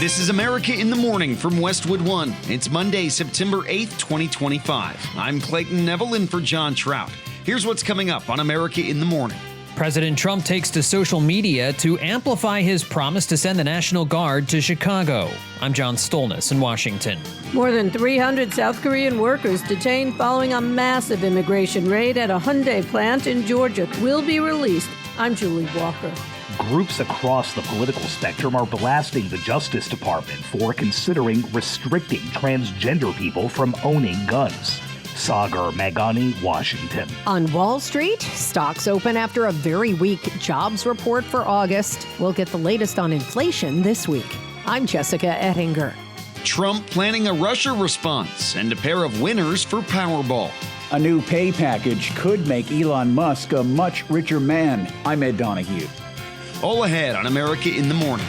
This is America in the Morning from Westwood One. It's Monday, September 8th, 2025. I'm Clayton Neville in for John Trout. Here's what's coming up on America in the Morning. President Trump takes to social media to amplify his promise to send the National Guard to Chicago. I'm John Stolnis in Washington. More than 300 South Korean workers detained following a massive immigration raid at a Hyundai plant in Georgia will be released. I'm Julie Walker. Groups across the political spectrum are blasting the Justice Department for considering restricting transgender people from owning guns. Sagar Magani, Washington. On Wall Street, stocks open after a very weak jobs report for August. We'll get the latest on inflation this week. I'm Jessica Ettinger. Trump planning a Russia response and a pair of winners for Powerball. A new pay package could make Elon Musk a much richer man. I'm Ed Donahue. All ahead on America in the Morning.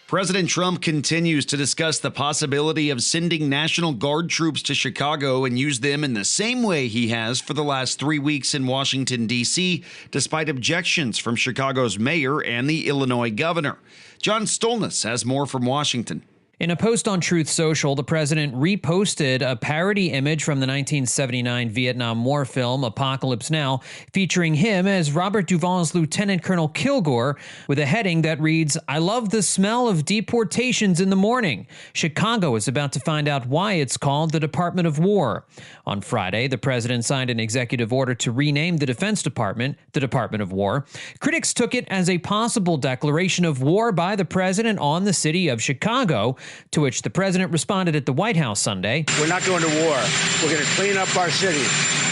President Trump continues to discuss the possibility of sending National Guard troops to Chicago and use them in the same way he has for the last 3 weeks in Washington, D.C., despite objections from Chicago's mayor and the Illinois governor. John Stolnis has more from Washington. In a post on Truth Social, the president reposted a parody image from the 1979 Vietnam War film Apocalypse Now, featuring him as Robert Duvall's Lieutenant Colonel Kilgore, with a heading that reads, "I love the smell of deportations in the morning. Chicago is about to find out why it's called the Department of War." On Friday, the president signed an executive order to rename the Defense Department the Department of War. Critics took it as a possible declaration of war by the president on the city of Chicago, to which the president responded at the White House Sunday. We're not going to war. We're going to clean up our cities.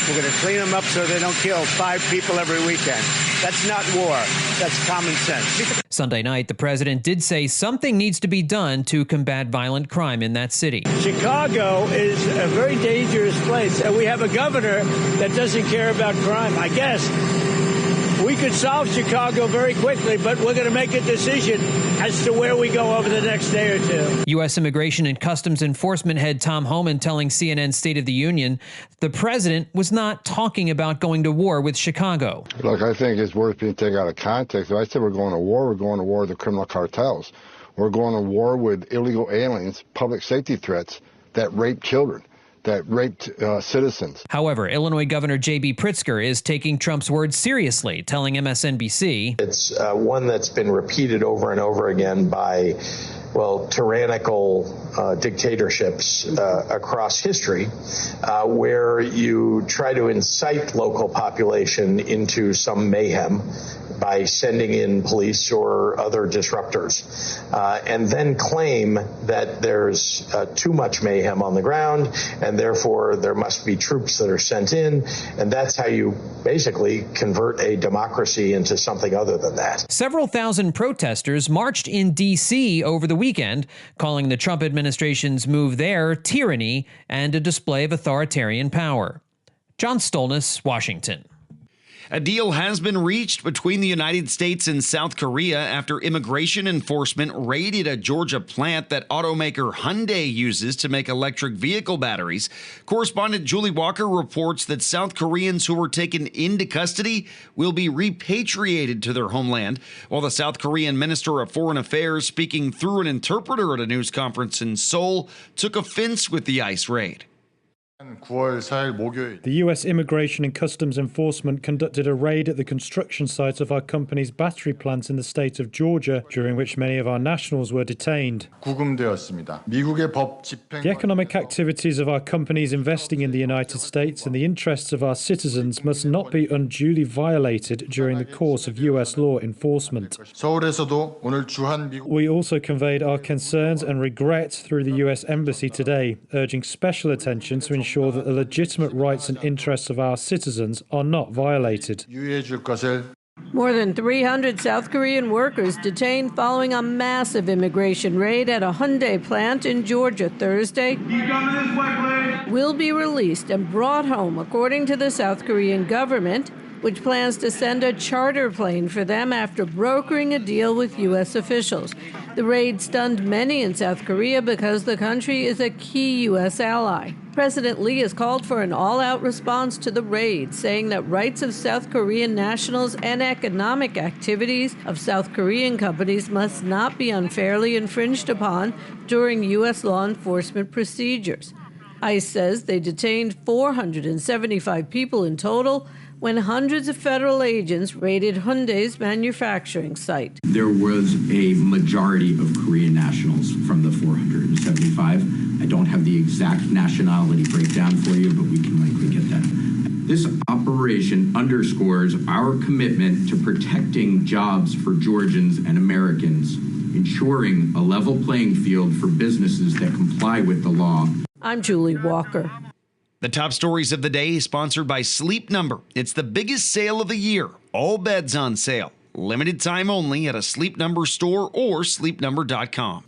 We're going to clean them up so they don't kill 5 people every weekend. That's not war. That's common sense. Sunday night, the president did say something needs to be done to combat violent crime in that city. Chicago is a very dangerous place, and we have a governor that doesn't care about crime. I guess we could solve Chicago very quickly, but we're going to make a decision as to where we go over the next day or two. U.S. Immigration and Customs Enforcement head Tom Homan telling CNN State of the Union the president was not talking about going to war with Chicago. Look, I think it's worth being taken out of context. If I said we're going to war, we're going to war with the criminal cartels. We're going to war with illegal aliens, public safety threats that rape children, that raped citizens. However, Illinois Governor J.B. Pritzker is taking Trump's words seriously, telling MSNBC, "It's one that's been repeated over and over again by, tyrannical dictatorships across history, where you try to incite local population into some mayhem by sending in police or other disruptors, and then claim that there's too much mayhem on the ground, and therefore there must be troops that are sent in, and that's how you basically convert a democracy into something other than that." Several thousand protesters marched in D.C. over the weekend, calling the Trump administration's move there tyranny and a display of authoritarian power. John Stolnis, Washington. A deal has been reached between the United States and South Korea after immigration enforcement raided a Georgia plant that automaker Hyundai uses to make electric vehicle batteries. Correspondent Julie Walker reports that South Koreans who were taken into custody will be repatriated to their homeland, while the South Korean Minister of Foreign Affairs, speaking through an interpreter at a news conference in Seoul, took offense with the ICE raid. The U.S. Immigration and Customs Enforcement conducted a raid at the construction site of our company's battery plant in the state of Georgia, during which many of our nationals were detained. The economic activities of our companies investing in the United States and the interests of our citizens must not be unduly violated during the course of U.S. law enforcement. We also conveyed our concerns and regret through the U.S. Embassy today, urging special attention to ensure that the legitimate rights and interests of our citizens are not violated. More than 300 South Korean workers detained following a massive immigration raid at a Hyundai plant in Georgia Thursday will be released and brought home, according to the South Korean government. which plans to send a charter plane for them after brokering a deal with U.S. officials. The raid stunned many in South Korea because the country is a key U.S. ally. President Lee has called for an all-out response to the raid, saying that rights of South Korean nationals and economic activities of South Korean companies must not be unfairly infringed upon during U.S. law enforcement procedures. ICE says they detained 475 people in total when hundreds of federal agents raided Hyundai's manufacturing site. There was a majority of Korean nationals from the 475. I don't have the exact nationality breakdown for you, but we can likely get that. This operation underscores our commitment to protecting jobs for Georgians and Americans, ensuring a level playing field for businesses that comply with the law. I'm Julie Walker. The top stories of the day sponsored by Sleep Number. It's the biggest sale of the year. All beds on sale. Limited time only at a Sleep Number store or sleepnumber.com.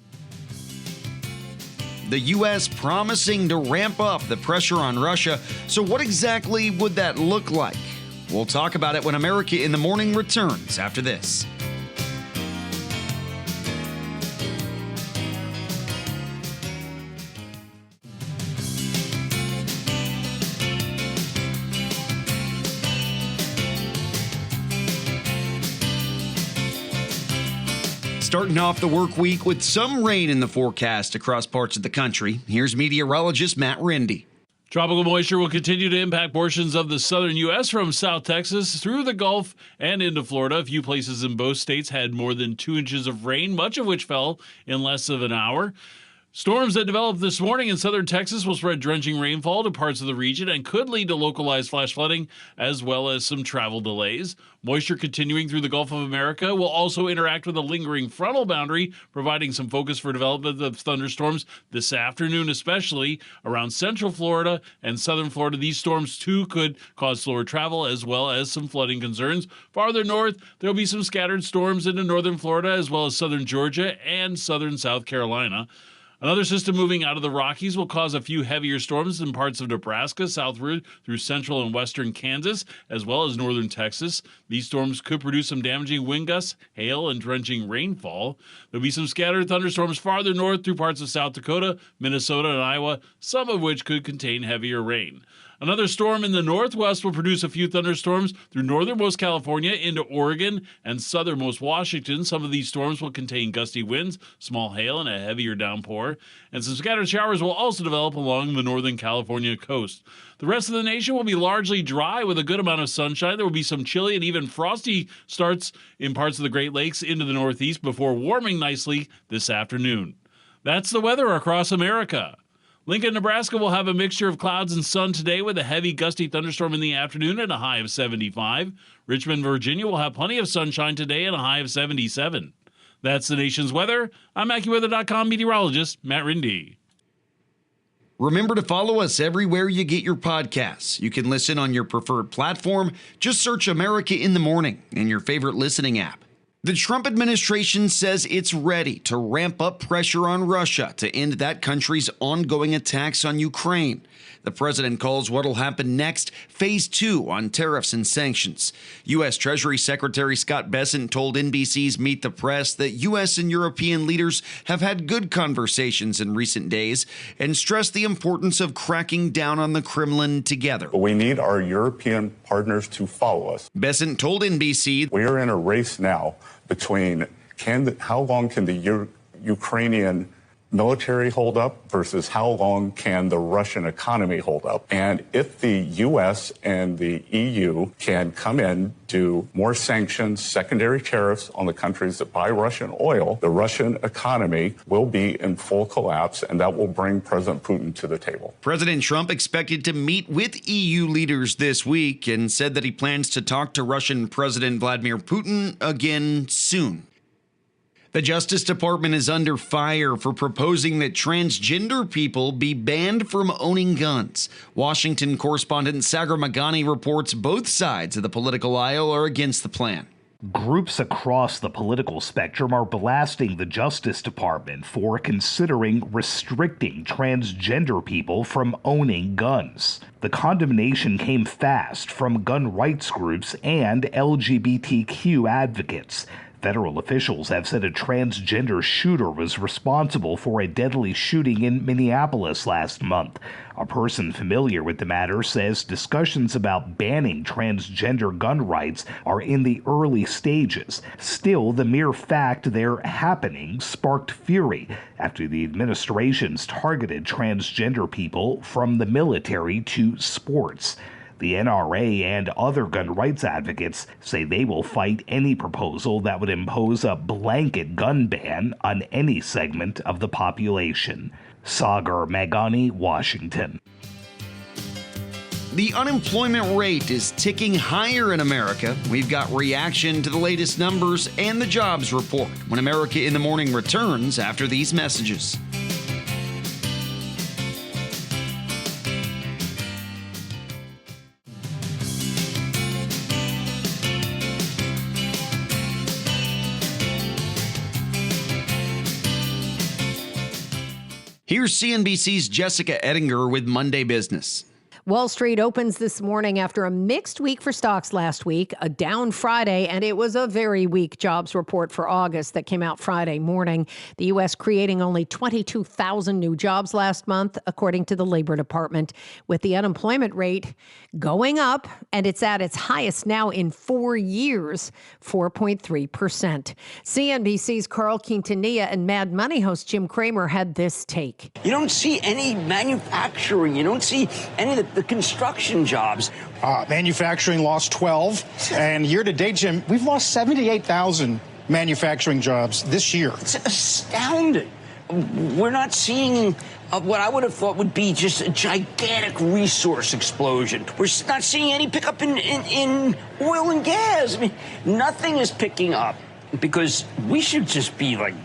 The U.S. promising to ramp up the pressure on Russia. So what exactly would that look like? We'll talk about it when America in the Morning returns after this. Starting off the work week with some rain in the forecast across parts of the country. Here's meteorologist Matt Rindy. Tropical moisture will continue to impact portions of the southern U.S. from South Texas through the Gulf and into Florida. A few places in both states had more than 2 inches of rain, much of which fell in less than an hour. Storms that developed this morning in southern Texas will spread drenching rainfall to parts of the region and could lead to localized flash flooding as well as some travel delays. Moisture continuing through the Gulf of America will also interact with a lingering frontal boundary, providing some focus for development of thunderstorms this afternoon, especially around central Florida and southern Florida. These storms, too, could cause slower travel as well as some flooding concerns. Farther north, there will be some scattered storms into northern Florida as well as southern Georgia and southern South Carolina. Another system moving out of the Rockies will cause a few heavier storms in parts of Nebraska, southward through central and western Kansas, as well as northern Texas. These storms could produce some damaging wind gusts, hail, and drenching rainfall. There'll be some scattered thunderstorms farther north through parts of South Dakota, Minnesota, and Iowa, some of which could contain heavier rain. Another storm in the northwest will produce a few thunderstorms through northernmost California into Oregon and southernmost Washington. Some of these storms will contain gusty winds, small hail, and a heavier downpour. And some scattered showers will also develop along the northern California coast. The rest of the nation will be largely dry with a good amount of sunshine. There will be some chilly and even frosty starts in parts of the Great Lakes into the northeast before warming nicely this afternoon. That's the weather across America. Lincoln, Nebraska will have a mixture of clouds and sun today with a heavy gusty thunderstorm in the afternoon and a high of 75. Richmond, Virginia will have plenty of sunshine today and a high of 77. That's the nation's weather. I'm AccuWeather.com meteorologist Matt Rindy. Remember to follow us everywhere you get your podcasts. You can listen on your preferred platform. Just search America in the Morning in your favorite listening app. The Trump administration says it's ready to ramp up pressure on Russia to end that country's ongoing attacks on Ukraine. The president calls what'll happen next phase 2 on tariffs and sanctions. U.S. Treasury Secretary Scott Bessent told NBC's Meet the Press that U.S. and European leaders have had good conversations in recent days and stressed the importance of cracking down on the Kremlin together. But we need our European partners to follow us. Bessent told NBC, "We are in a race now between how long can the Ukrainian military hold up versus how long can the Russian economy hold up. And if the U.S. and the EU can come in, do more sanctions, secondary tariffs on the countries that buy Russian oil, the Russian economy will be in full collapse, and that will bring President Putin to the table." President Trump expected to meet with EU leaders this week and said that he plans to talk to Russian President Vladimir Putin again soon. The Justice Department is under fire for proposing that transgender people be banned from owning guns. Washington correspondent Sagar Magani reports both sides of the political aisle are against the plan. Groups across the political spectrum are blasting the Justice Department for considering restricting transgender people from owning guns. The condemnation came fast from gun rights groups and LGBTQ advocates. Federal officials have said a transgender shooter was responsible for a deadly shooting in Minneapolis last month. A person familiar with the matter says discussions about banning transgender gun rights are in the early stages. Still, the mere fact they're happening sparked fury after the administration's targeted transgender people from the military to sports. The NRA and other gun rights advocates say they will fight any proposal that would impose a blanket gun ban on any segment of the population. Sagar Magani, Washington. The unemployment rate is ticking higher in America. We've got reaction to the latest numbers and the jobs report when America in the Morning returns after these messages. Here's CNBC's Jessica Ettinger with Monday Business. Wall Street opens this morning after a mixed week for stocks last week, a down Friday, and it was a very weak jobs report for August that came out Friday morning. The U.S. creating only 22,000 new jobs last month, according to the Labor Department, with the unemployment rate going up, and it's at its highest now in 4 years, 4.3%. CNBC's Carl Quintanilla and Mad Money host Jim Cramer had this take. You don't see any manufacturing. You don't see any of the construction jobs. Manufacturing lost 12. And year to date, Jim, we've lost 78,000 manufacturing jobs this year. It's astounding. We're not seeing what I would have thought would be just a gigantic resource explosion. We're not seeing any pickup in oil and gas. I mean, nothing is picking up because we should just be like,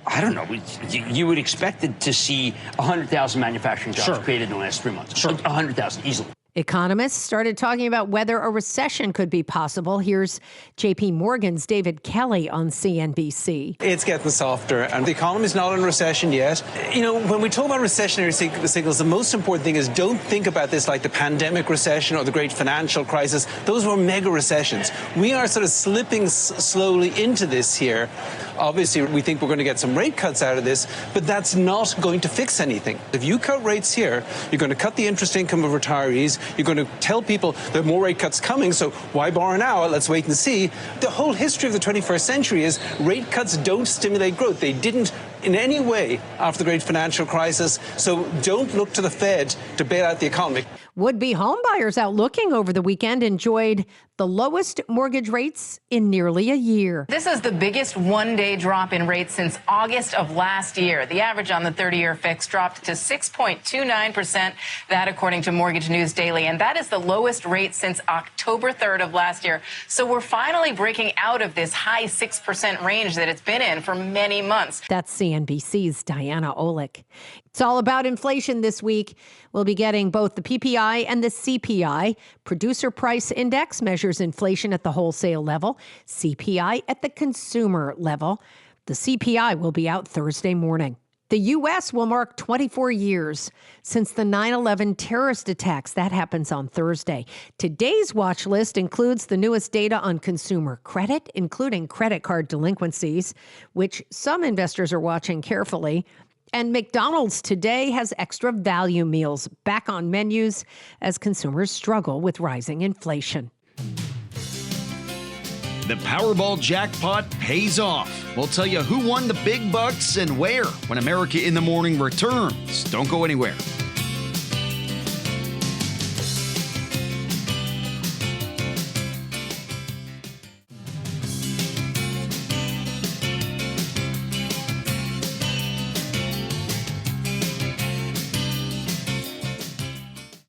I don't know. You would expect it to see 100,000 manufacturing jobs created in the last 3 months. Sure. 100,000 easily. Economists started talking about whether a recession could be possible. Here's J.P. Morgan's David Kelly on CNBC. It's getting softer, and the economy is not in recession yet. You know, when we talk about recessionary signals, the most important thing is don't think about this like the pandemic recession or the great financial crisis. Those were mega recessions. We are sort of slipping slowly into this here. Obviously, we think we're going to get some rate cuts out of this, but that's not going to fix anything. If you cut rates here, you're going to cut the interest income of retirees. You're going to tell people there are more rate cuts coming, so why borrow now? Let's wait and see. The whole history of the 21st century is rate cuts don't stimulate growth. They didn't in any way after the great financial crisis, so don't look to the Fed to bail out the economy. Would-be homebuyers out looking over the weekend enjoyed the lowest mortgage rates in nearly a year. This is the biggest one-day drop in rates since August of last year. The average on the 30-year fix dropped to 6.29%, that according to Mortgage News Daily, and that is the lowest rate since October 3rd of last year. So we're finally breaking out of this high 6% range that it's been in for many months. That's CNBC's Diana Olick. It's all about inflation this week. We'll be getting both the PPI and the CPI. Producer Price Index measures inflation at the wholesale level, CPI at the consumer level. The CPI will be out Thursday morning. The U.S. will mark 24 years since the 9/11 terrorist attacks. That happens on Thursday. Today's watch list includes the newest data on consumer credit, including credit card delinquencies, which some investors are watching carefully. And McDonald's today has extra value meals back on menus as consumers struggle with rising inflation. The Powerball jackpot pays off. We'll tell you who won the big bucks and where when America in the Morning returns. Don't go anywhere.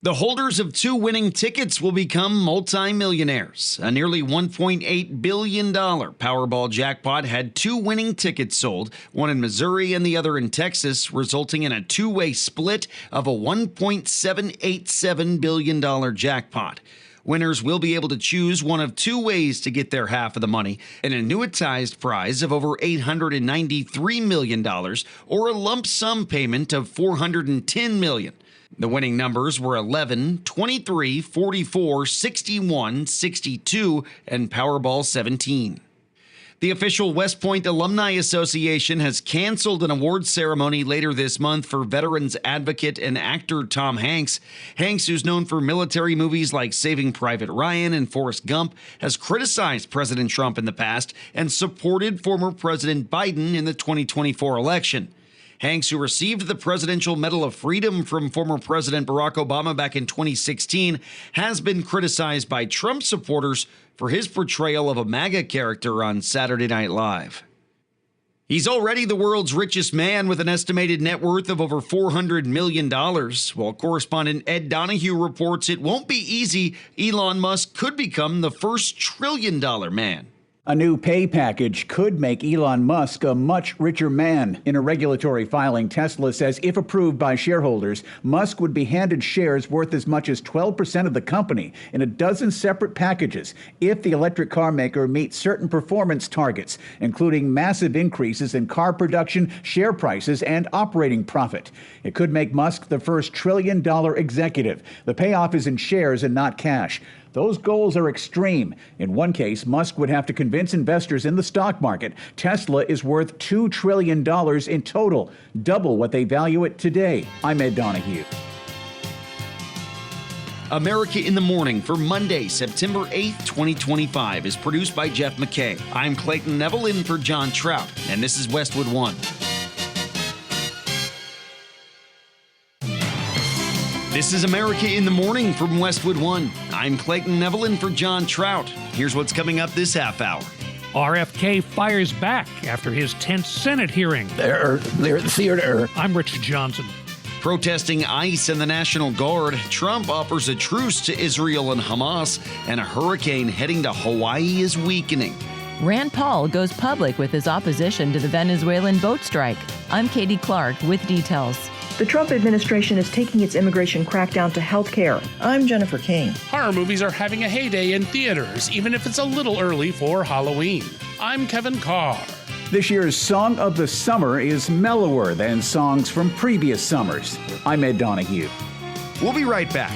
The holders of 2 winning tickets will become multimillionaires. A nearly $1.8 billion Powerball jackpot had 2 winning tickets sold, one in Missouri and the other in Texas, resulting in a two-way split of a $1.787 billion jackpot. Winners will be able to choose one of two ways to get their half of the money: an annuitized prize of over $893 million or a lump sum payment of $410 million. The winning numbers were 11, 23, 44, 61, 62, and Powerball 17. The official West Point Alumni Association has canceled an awards ceremony later this month for veterans advocate and actor Tom Hanks. Hanks, who's known for military movies like Saving Private Ryan and Forrest Gump, has criticized President Trump in the past and supported former President Biden in the 2024 election. Hanks, who received the Presidential Medal of Freedom from former President Barack Obama back in 2016, has been criticized by Trump supporters for his portrayal of a MAGA character on Saturday Night Live. He's already the world's richest man with an estimated net worth of over $400 million. While correspondent Ed Donahue reports it won't be easy, Elon Musk could become the first trillion-dollar man. A new pay package could make Elon Musk a much richer man. In a regulatory filing, Tesla says if approved by shareholders, Musk would be handed shares worth as much as 12% of the company in a dozen separate packages if the electric car maker meets certain performance targets, including massive increases in car production, share prices, and operating profit. It could make Musk the first trillion-dollar executive. The payoff is in shares and not cash. Those goals are extreme. In one case, Musk would have to convince investors in the stock market Tesla is worth $2 trillion in total, double what they value it today. I'm Ed Donahue. America in the Morning for Monday, September 8th, 2025 is produced by Jeff McKay. I'm Clayton Neville in for John Trout, and this is Westwood One. This is America in the Morning from Westwood One. I'm Clayton Neville in for John Trout. Here's what's coming up this half hour. RFK fires back after his tense Senate hearing. They're at the theater. I'm Rich Johnson. Protesting ICE and the National Guard, Trump offers a truce to Israel and Hamas, and a hurricane heading to Hawaii is weakening. Rand Paul goes public with his opposition to the Venezuelan boat strike. I'm Katie Clark with details. The Trump administration is taking its immigration crackdown to health care. I'm Jennifer King. Horror movies are having a heyday in theaters, even if it's a little early for Halloween. I'm Kevin Carr. This year's Song of the Summer is mellower than songs from previous summers. I'm Ed Donahue. We'll be right back.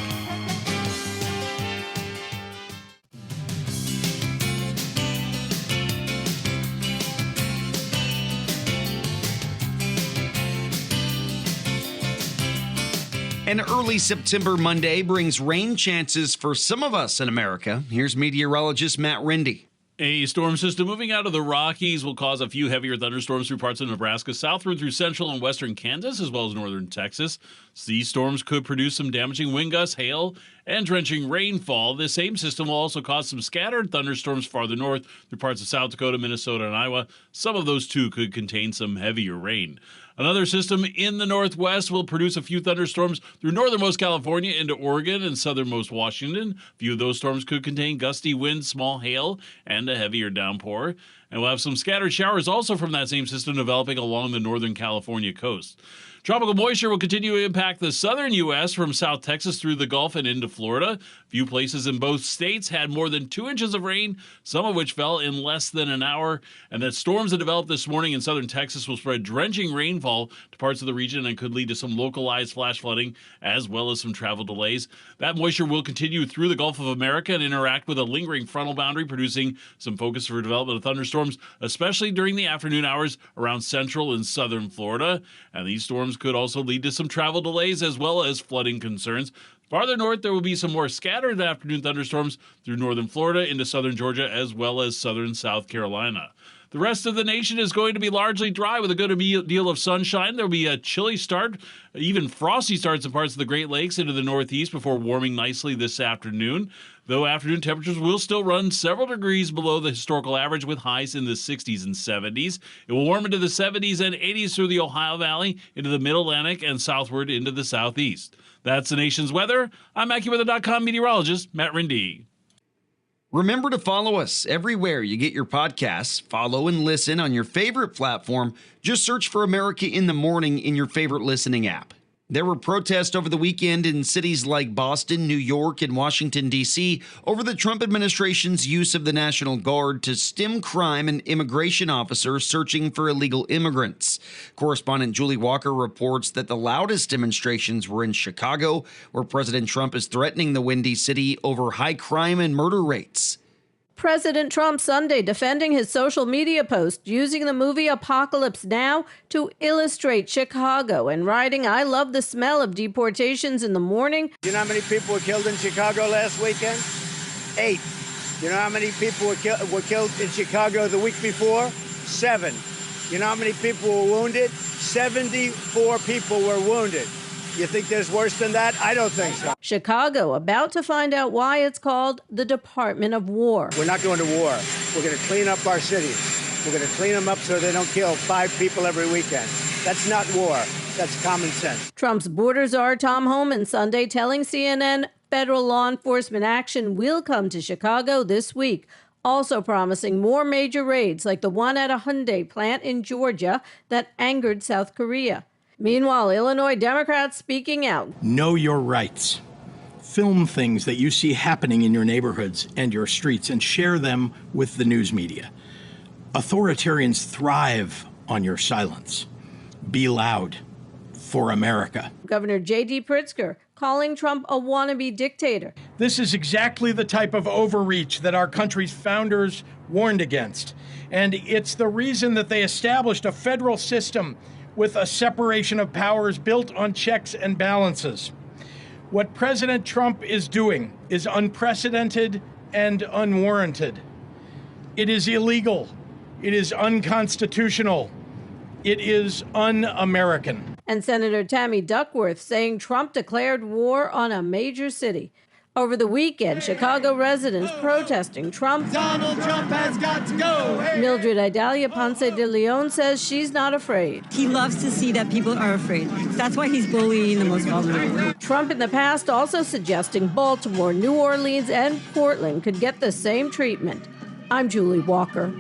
An early September Monday brings rain chances for some of us in America. Here's meteorologist Matt Rindy. A storm system moving out of the Rockies will cause a few heavier thunderstorms through parts of Nebraska, southward through central and western Kansas, as well as northern Texas. These storms could produce some damaging wind gusts, hail, and drenching rainfall. This same system will also cause some scattered thunderstorms farther north through parts of South Dakota, Minnesota, and Iowa. Some of those, too, could contain some heavier rain. Another system in the northwest will produce a few thunderstorms through northernmost California into Oregon and southernmost Washington. A few of those storms could contain gusty winds, small hail, and a heavier downpour. And we'll have some scattered showers also from that same system developing along the northern California coast. Tropical moisture will continue to impact the southern U.S. from South Texas through the Gulf and into Florida. Few places in both states had more than 2 inches of rain, some of which fell in less than an hour. And that storms that developed this morning in southern Texas will spread drenching rainfall to parts of the region and could lead to some localized flash flooding as well as some travel delays. That moisture will continue through the Gulf of America and interact with a lingering frontal boundary, producing some focus for development of thunderstorms, especially during the afternoon hours around central and southern Florida. And these storms could also lead to some travel delays as well as flooding concerns. Farther north, there will be some more scattered afternoon thunderstorms through northern Florida into southern Georgia as well as southern South Carolina. The rest of the nation is going to be largely dry with a good deal of sunshine. There will be a chilly start, even frosty starts in parts of the Great Lakes into the northeast before warming nicely this afternoon. Though afternoon temperatures will still run several degrees below the historical average with highs in the 60s and 70s. It will warm into the 70s and 80s through the Ohio Valley, into the Mid-Atlantic, and southward into the southeast. That's the nation's weather. I'm AccuWeather.com meteorologist Matt Rindy. Remember to follow us everywhere you get your podcasts. Follow and listen on your favorite platform. Just search for America in the Morning in your favorite listening app. There were protests over the weekend in cities like Boston, New York, and Washington, D.C. over the Trump administration's use of the National Guard to stem crime and immigration officers searching for illegal immigrants. Correspondent Julie Walker reports that the loudest demonstrations were in Chicago, where President Trump is threatening the Windy City over high crime and murder rates. President Trump Sunday defending his social media post using the movie Apocalypse Now to illustrate Chicago and writing, "I love the smell of deportations in the morning." Do you know how many people were killed in Chicago last weekend? 8. You know how many people were killed in Chicago the week before? 7. You know how many people were wounded? 74 people were wounded. You think there's worse than that? I don't think so. Chicago about to find out why it's called the Department of War. We're not going to war. We're going to clean up our cities. We're going to clean them up so they don't kill 5 people every weekend. That's not war. That's common sense. Trump's border czar Tom Homan Sunday telling CNN federal law enforcement action will come to Chicago this week, also promising more major raids like the one at a Hyundai plant in Georgia that angered South Korea. Meanwhile, Illinois Democrats speaking out. Know your rights. Film things that you see happening in your neighborhoods and your streets and share them with the news media. Authoritarians thrive on your silence. Be loud for America. Governor J.D. Pritzker calling Trump a wannabe dictator. This is exactly the type of overreach that our country's founders warned against. And it's the reason that they established a federal system with a separation of powers built on checks and balances. What President Trump is doing is unprecedented and unwarranted. It is illegal. It is unconstitutional. It is un-American. And Senator Tammy Duckworth saying Trump declared war on a major city. Over the weekend, Chicago residents protesting Trump. Donald Trump has got to go. Mildred Idalia Ponce de Leon says she's not afraid. He loves to see that people are afraid. That's why he's bullying the most vulnerable. Trump in the past also suggesting Baltimore, New Orleans, and Portland could get the same treatment. I'm Julie Walker.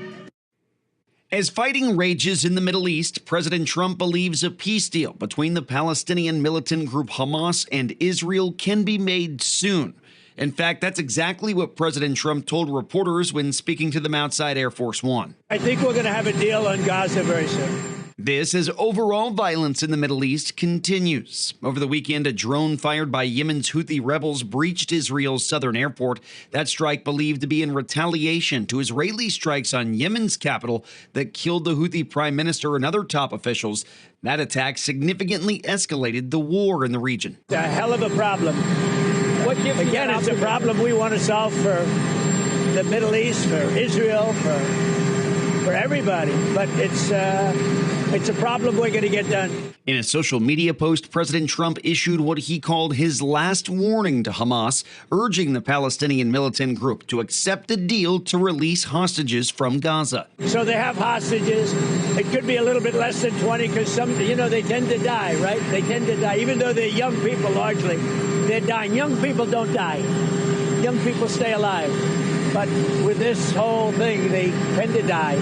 As fighting rages in the Middle East, President Trump believes a peace deal between the Palestinian militant group Hamas and Israel can be made soon. In fact, that's exactly what President Trump told reporters when speaking to them outside Air Force One. I think we're going to have a deal on Gaza very soon. This as overall violence in the Middle East continues. Over the weekend, a drone fired by Yemen's Houthi rebels breached Israel's southern airport. That strike believed to be in retaliation to Israeli strikes on Yemen's capital that killed the Houthi prime minister and other top officials. That attack significantly escalated the war in the region. It's a hell of a problem. Again, it's a problem we want to solve for the Middle East, for Israel, for everybody. But it's a problem we're going to get done. In a social media post, President Trump issued what he called his last warning to Hamas, urging the Palestinian militant group to accept a deal to release hostages from Gaza. So they have hostages. It could be a little bit less than 20 because they tend to die, right? They tend to die, even though they're young people largely. They're dying. Young people don't die. Young people stay alive. But with this whole thing, they tend to die.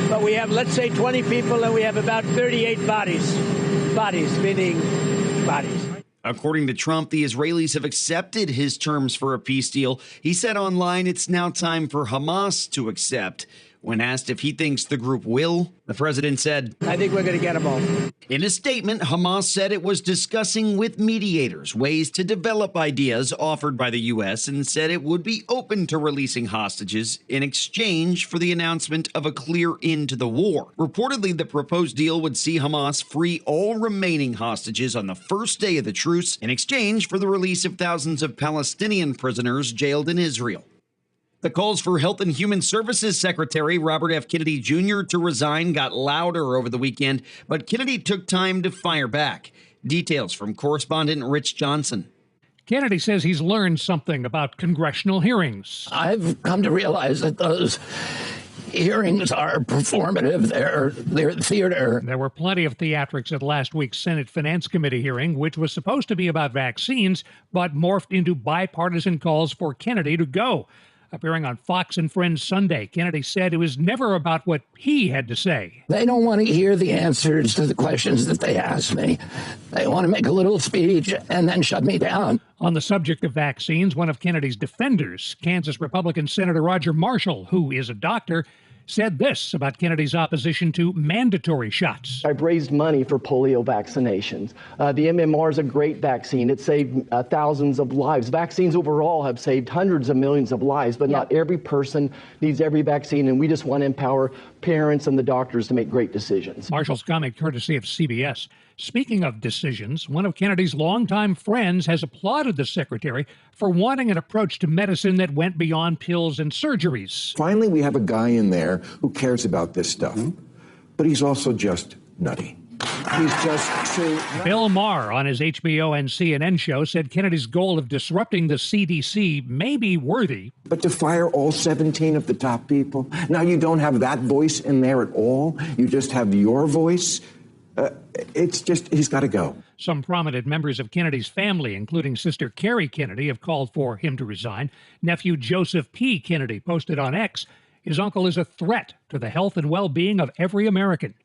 But we have, let's say, 20 people, and we have about 38 bodies. Bodies, meaning bodies. According to Trump, the Israelis have accepted his terms for a peace deal. He said online it's now time for Hamas to accept. When asked if he thinks the group will, the president said, I think we're going to get them all. In a statement, Hamas said it was discussing with mediators ways to develop ideas offered by the U.S. and said it would be open to releasing hostages in exchange for the announcement of a clear end to the war. Reportedly, the proposed deal would see Hamas free all remaining hostages on the first day of the truce in exchange for the release of thousands of Palestinian prisoners jailed in Israel. The calls for Health and Human Services Secretary Robert F. Kennedy Jr. to resign got louder over the weekend, but Kennedy took time to fire back. Details from correspondent Rich Johnson. Kennedy says he's learned something about congressional hearings. I've come to realize that those hearings are performative. They're theater. There were plenty of theatrics at last week's Senate Finance Committee hearing, which was supposed to be about vaccines, but morphed into bipartisan calls for Kennedy to go. Appearing on Fox and Friends Sunday, Kennedy said it was never about what he had to say. They don't want to hear the answers to the questions that they ask me. They want to make a little speech and then shut me down. On the subject of vaccines, one of Kennedy's defenders, Kansas Republican Senator Roger Marshall, who is a doctor, said this about Kennedy's opposition to mandatory shots. I've raised money for polio vaccinations. The MMR is a great vaccine. It saved thousands of lives. Vaccines overall have saved hundreds of millions of lives, but not every person needs every vaccine, and we just want to empower parents and the doctors to make great decisions. Marshall's comment courtesy of CBS. Speaking of decisions, one of Kennedy's longtime friends has applauded the secretary for wanting an approach to medicine that went beyond pills and surgeries. Finally, we have a guy in there who cares about this stuff, but he's also just nutty. He's just too... Bill Maher on his HBO and CNN show said Kennedy's goal of disrupting the CDC may be worthy. But to fire all 17 of the top people, now you don't have that voice in there at all. You just have your voice. It's just, he's got to go. Some prominent members of Kennedy's family, including sister Carrie Kennedy, have called for him to resign. Nephew Joseph P. Kennedy posted on X, his uncle is a threat to the health and well-being of every American.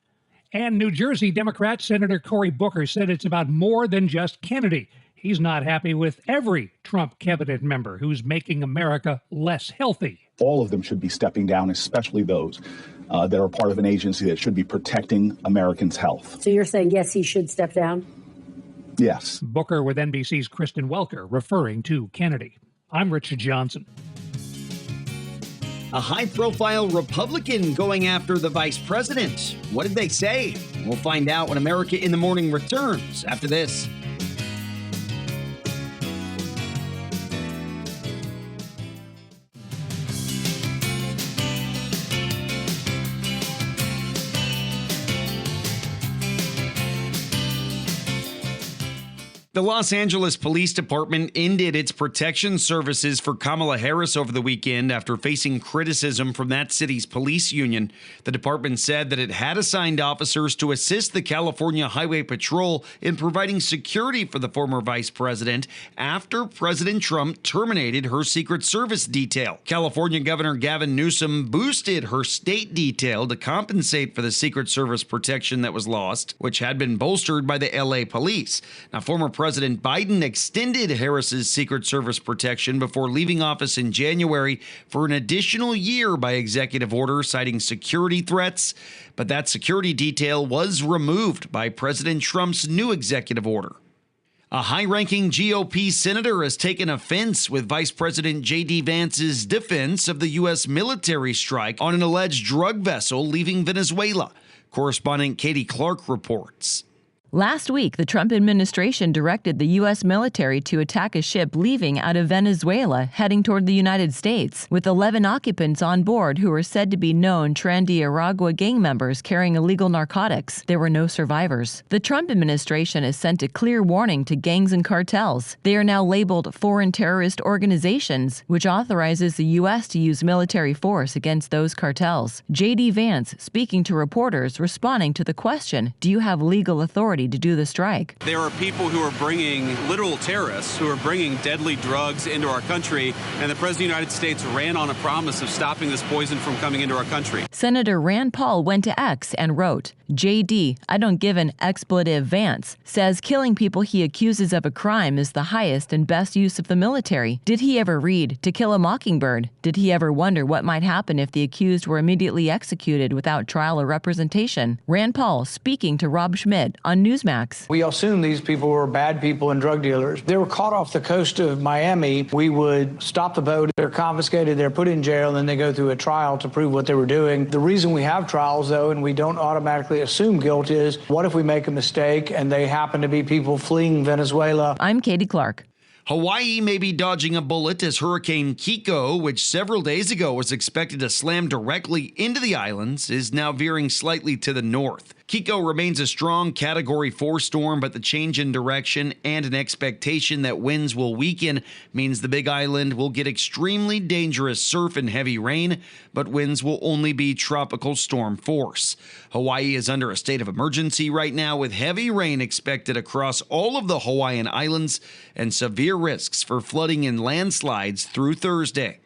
And New Jersey Democrat Senator Cory Booker said it's about more than just Kennedy. He's not happy with every Trump cabinet member who's making America less healthy. All of them should be stepping down, especially those that are part of an agency that should be protecting Americans' health. So you're saying, yes, he should step down? Yes. Booker with NBC's Kristen Welker, referring to Kennedy. I'm Richard Johnson. A high-profile Republican going after the vice president. What did they say? We'll find out when America in the Morning returns after this. The Los Angeles Police Department ended its protection services for Kamala Harris over the weekend after facing criticism from that city's police union. The department said that it had assigned officers to assist the California Highway Patrol in providing security for the former vice president after President Trump terminated her Secret Service detail. California Governor Gavin Newsom boosted her state detail to compensate for the Secret Service protection that was lost, which had been bolstered by the LA police. Now, former President Biden extended Harris's Secret Service protection before leaving office in January for an additional year by executive order, citing security threats. But that security detail was removed by President Trump's new executive order. A high-ranking GOP senator has taken offense with Vice President J.D. Vance's defense of the U.S. military strike on an alleged drug vessel leaving Venezuela. Correspondent Katie Clark reports. Last week, the Trump administration directed the U.S. military to attack a ship leaving out of Venezuela, heading toward the United States, with 11 occupants on board who were said to be known Trinidad gang members carrying illegal narcotics. There were no survivors. The Trump administration has sent a clear warning to gangs and cartels. They are now labeled foreign terrorist organizations, which authorizes the U.S. to use military force against those cartels. J.D. Vance, speaking to reporters, responding to the question, do you have legal authority to do the strike? There are people who are bringing literal terrorists, who are bringing deadly drugs into our country, and the President of the United States ran on a promise of stopping this poison from coming into our country. Senator Rand Paul went to X and wrote, JD, I don't give an expletive. Vance says killing people he accuses of a crime is the highest and best use of the military. Did he ever read To Kill a Mockingbird? Did he ever wonder what might happen if the accused were immediately executed without trial or representation? Rand Paul speaking to Rob Schmidt on Newsmax. We assumed these people were bad people and drug dealers. They were caught off the coast of Miami. We would stop the boat, they're confiscated, they're put in jail, and then they go through a trial to prove what they were doing. The reason we have trials, though, and we don't automatically assume guilt is, what if we make a mistake and they happen to be people fleeing Venezuela? I'm Katie Clark. Hawaii may be dodging a bullet as Hurricane Kiko, which several days ago was expected to slam directly into the islands, is now veering slightly to the north. Kiko remains a strong Category 4 storm, but the change in direction and an expectation that winds will weaken means the Big Island will get extremely dangerous surf and heavy rain, but winds will only be tropical storm force. Hawaii is under a state of emergency right now, with heavy rain expected across all of the Hawaiian Islands and severe risks for flooding and landslides through Thursday.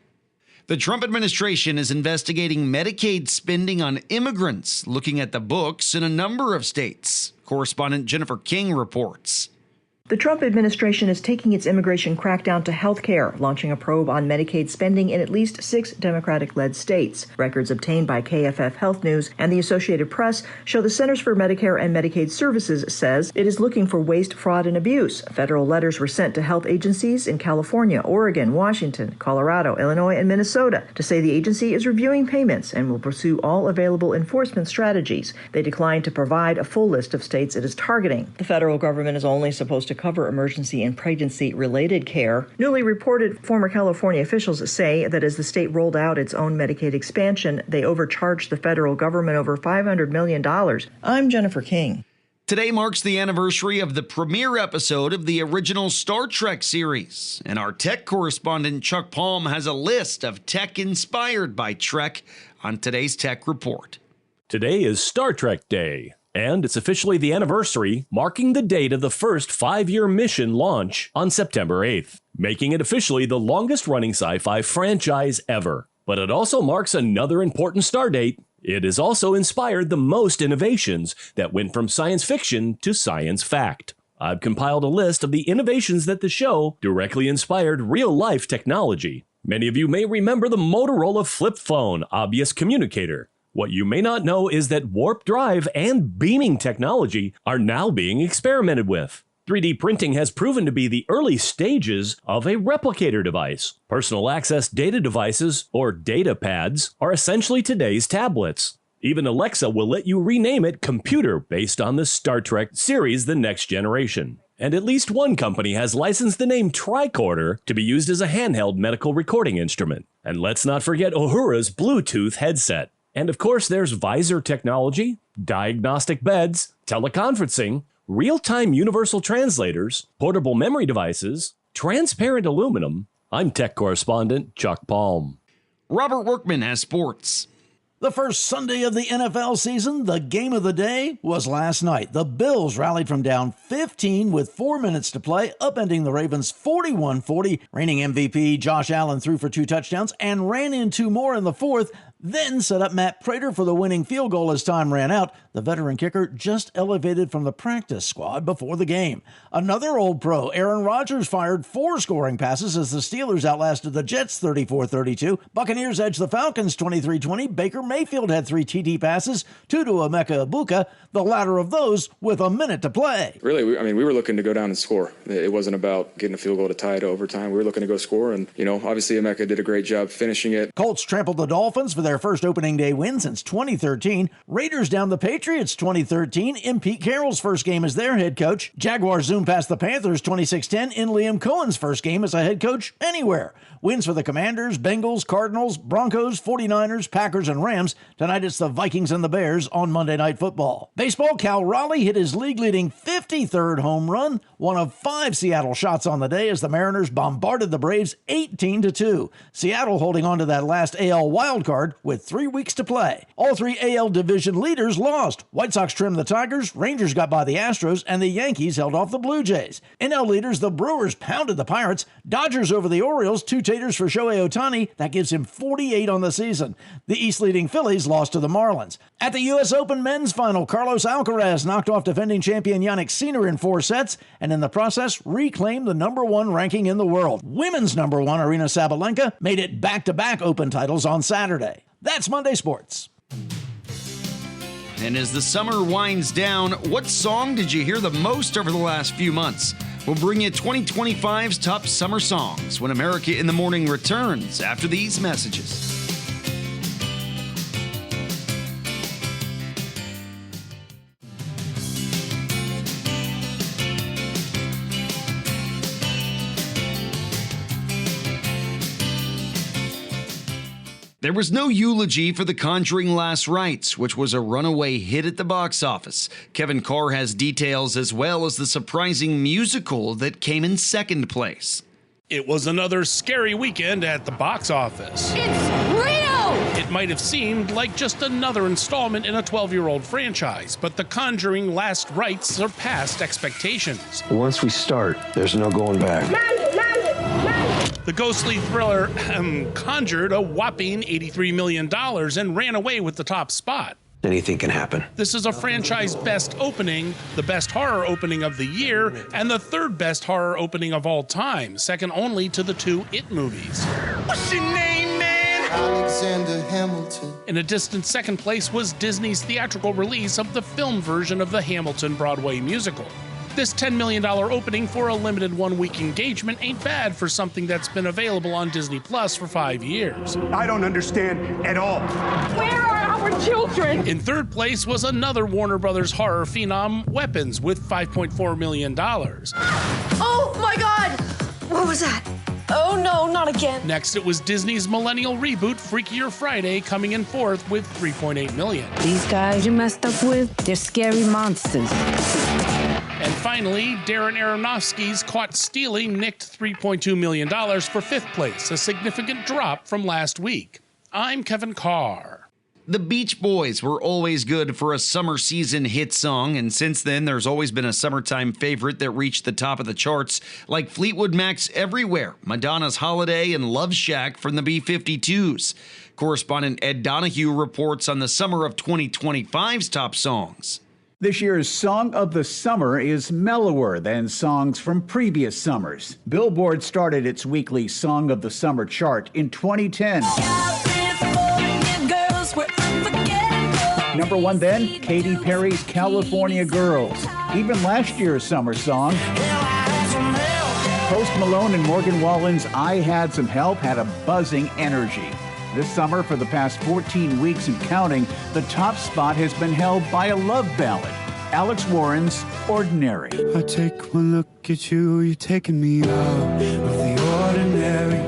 The Trump administration is investigating Medicaid spending on immigrants, looking at the books in a number of states. Correspondent Jennifer King reports. The Trump administration is taking its immigration crackdown to health care, launching a probe on Medicaid spending in at least 6 Democratic-led states. Records obtained by KFF Health News and the Associated Press show the Centers for Medicare and Medicaid Services says it is looking for waste, fraud, and abuse. Federal letters were sent to health agencies in California, Oregon, Washington, Colorado, Illinois, and Minnesota to say the agency is reviewing payments and will pursue all available enforcement strategies. They declined to provide a full list of states it is targeting. The federal government is only supposed to cover emergency and pregnancy-related care. Newly reported former California officials say that as the state rolled out its own Medicaid expansion, they overcharged the federal government over $500 million. I'm Jennifer King. Today marks the anniversary of the premiere episode of the original Star Trek series, and our tech correspondent Chuck Palm has a list of tech inspired by Trek on today's Tech Report. Today is Star Trek Day, and it's officially the anniversary, marking the date of the first 5-year mission launch on September 8th, making it officially the longest-running sci-fi franchise ever. But it also marks another important star date. It has also inspired the most innovations that went from science fiction to science fact. I've compiled a list of the innovations that the show directly inspired real-life technology. Many of you may remember the Motorola flip phone obvious communicator. What you may not know is that warp drive and beaming technology are now being experimented with. 3D printing has proven to be the early stages of a replicator device. Personal access data devices, or data pads, are essentially today's tablets. Even Alexa will let you rename it Computer based on the Star Trek series The Next Generation. And at least one company has licensed the name Tricorder to be used as a handheld medical recording instrument. And let's not forget Uhura's Bluetooth headset. And of course, there's visor technology, diagnostic beds, teleconferencing, real-time universal translators, portable memory devices, transparent aluminum. I'm tech correspondent Chuck Palm. Robert Workman has sports. The first Sunday of the NFL season, the game of the day, was last night. The Bills rallied from down 15 with 4 minutes to play, upending the Ravens 41-40. Reigning MVP Josh Allen threw for 2 touchdowns and ran in 2 more in the fourth, then set up Matt Prater for the winning field goal as time ran out. The veteran kicker just elevated from the practice squad before the game. Another old pro, Aaron Rodgers, fired 4 scoring passes as the Steelers outlasted the Jets 34-32. Buccaneers edged the Falcons 23-20. Baker Mayfield had 3 TD passes, 2 to Emeka Egbuka, the latter of those with a minute to play. Really, we were looking to go down and score. It wasn't about getting a field goal to tie it overtime. We were looking to go score, and, obviously Emeka did a great job finishing it. Colts trampled the Dolphins for their first opening day win since 2013. Raiders down the Patriots 2013 in Pete Carroll's first game as their head coach. Jaguars zoomed past the Panthers 26-10 in Liam Cohen's first game as a head coach anywhere. Wins for the Commanders, Bengals, Cardinals, Broncos, 49ers, Packers, and Rams. Tonight it's the Vikings and the Bears on Monday Night Football. Baseball, Cal Raleigh hit his league-leading 53rd home run, one of 5 Seattle shots on the day as the Mariners bombarded the Braves 18-2. Seattle holding on to that last AL wildcard with 3 weeks to play. All 3 AL division leaders lost. White Sox trimmed the Tigers, Rangers got by the Astros, and the Yankees held off the Blue Jays. NL leaders, the Brewers pounded the Pirates, Dodgers over the Orioles, 2 taters for Shohei Ohtani. That gives him 48 on the season. The East leading Phillies lost to the Marlins. At the U.S. Open men's final, Carlos Alcaraz knocked off defending champion Jannik Sinner in 4 sets, and in the process reclaimed the #1 ranking in the world. Women's #1, Aryna Sabalenka, made it back-to-back Open titles on Saturday. That's Monday Sports. And as the summer winds down, what song did you hear the most over the last few months? We'll bring you 2025's top summer songs when America in the Morning returns after these messages. There was no eulogy for The Conjuring Last Rites, which was a runaway hit at the box office. Kevin Carr has details as well as the surprising musical that came in second place. It was another scary weekend at the box office. It's real! It might have seemed like just another installment in a 12-year-old franchise, but The Conjuring Last Rites surpassed expectations. Once we start, there's no going back. The The ghostly thriller conjured a whopping $83 million and ran away with the top spot. Anything can happen. This is a franchise best opening, the best horror opening of the year, and the third best horror opening of all time, second only to the 2 It movies. What's your name, man? Alexander Hamilton. In a distant second place was Disney's theatrical release of the film version of the Hamilton Broadway musical. This $10 million opening for a limited 1-week engagement ain't bad for something that's been available on Disney Plus for 5 years. I don't understand at all. Where are our children? In third place was another Warner Brothers horror phenom, Weapons, with $5.4 million. Oh my God! What was that? Oh no, not again. Next, it was Disney's millennial reboot, Freakier Friday, coming in fourth with $3.8 million. These guys you messed up with, they're scary monsters. And finally, Darren Aronofsky's Caught Stealing nicked $3.2 million for fifth place, a significant drop from last week. I'm Kevin Carr. The Beach Boys were always good for a summer season hit song, and since then there's always been a summertime favorite that reached the top of the charts, like Fleetwood Mac's Everywhere, Madonna's Holiday, and Love Shack from the B-52s. Correspondent Ed Donahue reports on the summer of 2025's top songs. This year's Song of the Summer is mellower than songs from previous summers. Billboard started its weekly Song of the Summer chart in 2010. Number 1 then, Katy Perry's California Girls. Even last year's summer song. Post Malone and Morgan Wallen's I Had Some Help had a buzzing energy. This summer, for the past 14 weeks and counting, the top spot has been held by a love ballad, Alex Warren's Ordinary. I take one look at you, you're taking me out of the ordinary.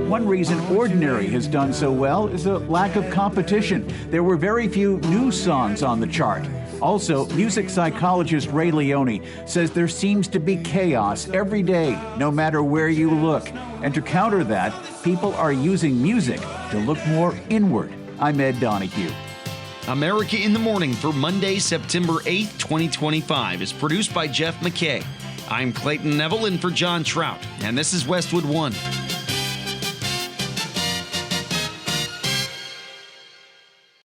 One reason Ordinary has done so well is a lack of competition. There were very few new songs on the chart. Also, music psychologist Ray Leone says there seems to be chaos every day, no matter where you look. And to counter that, people are using music to look more inward. I'm Ed Donahue. America in the Morning for Monday, September 8th, 2025 is produced by Jeff McKay. I'm Clayton Neville in for John Trout, and this is Westwood One.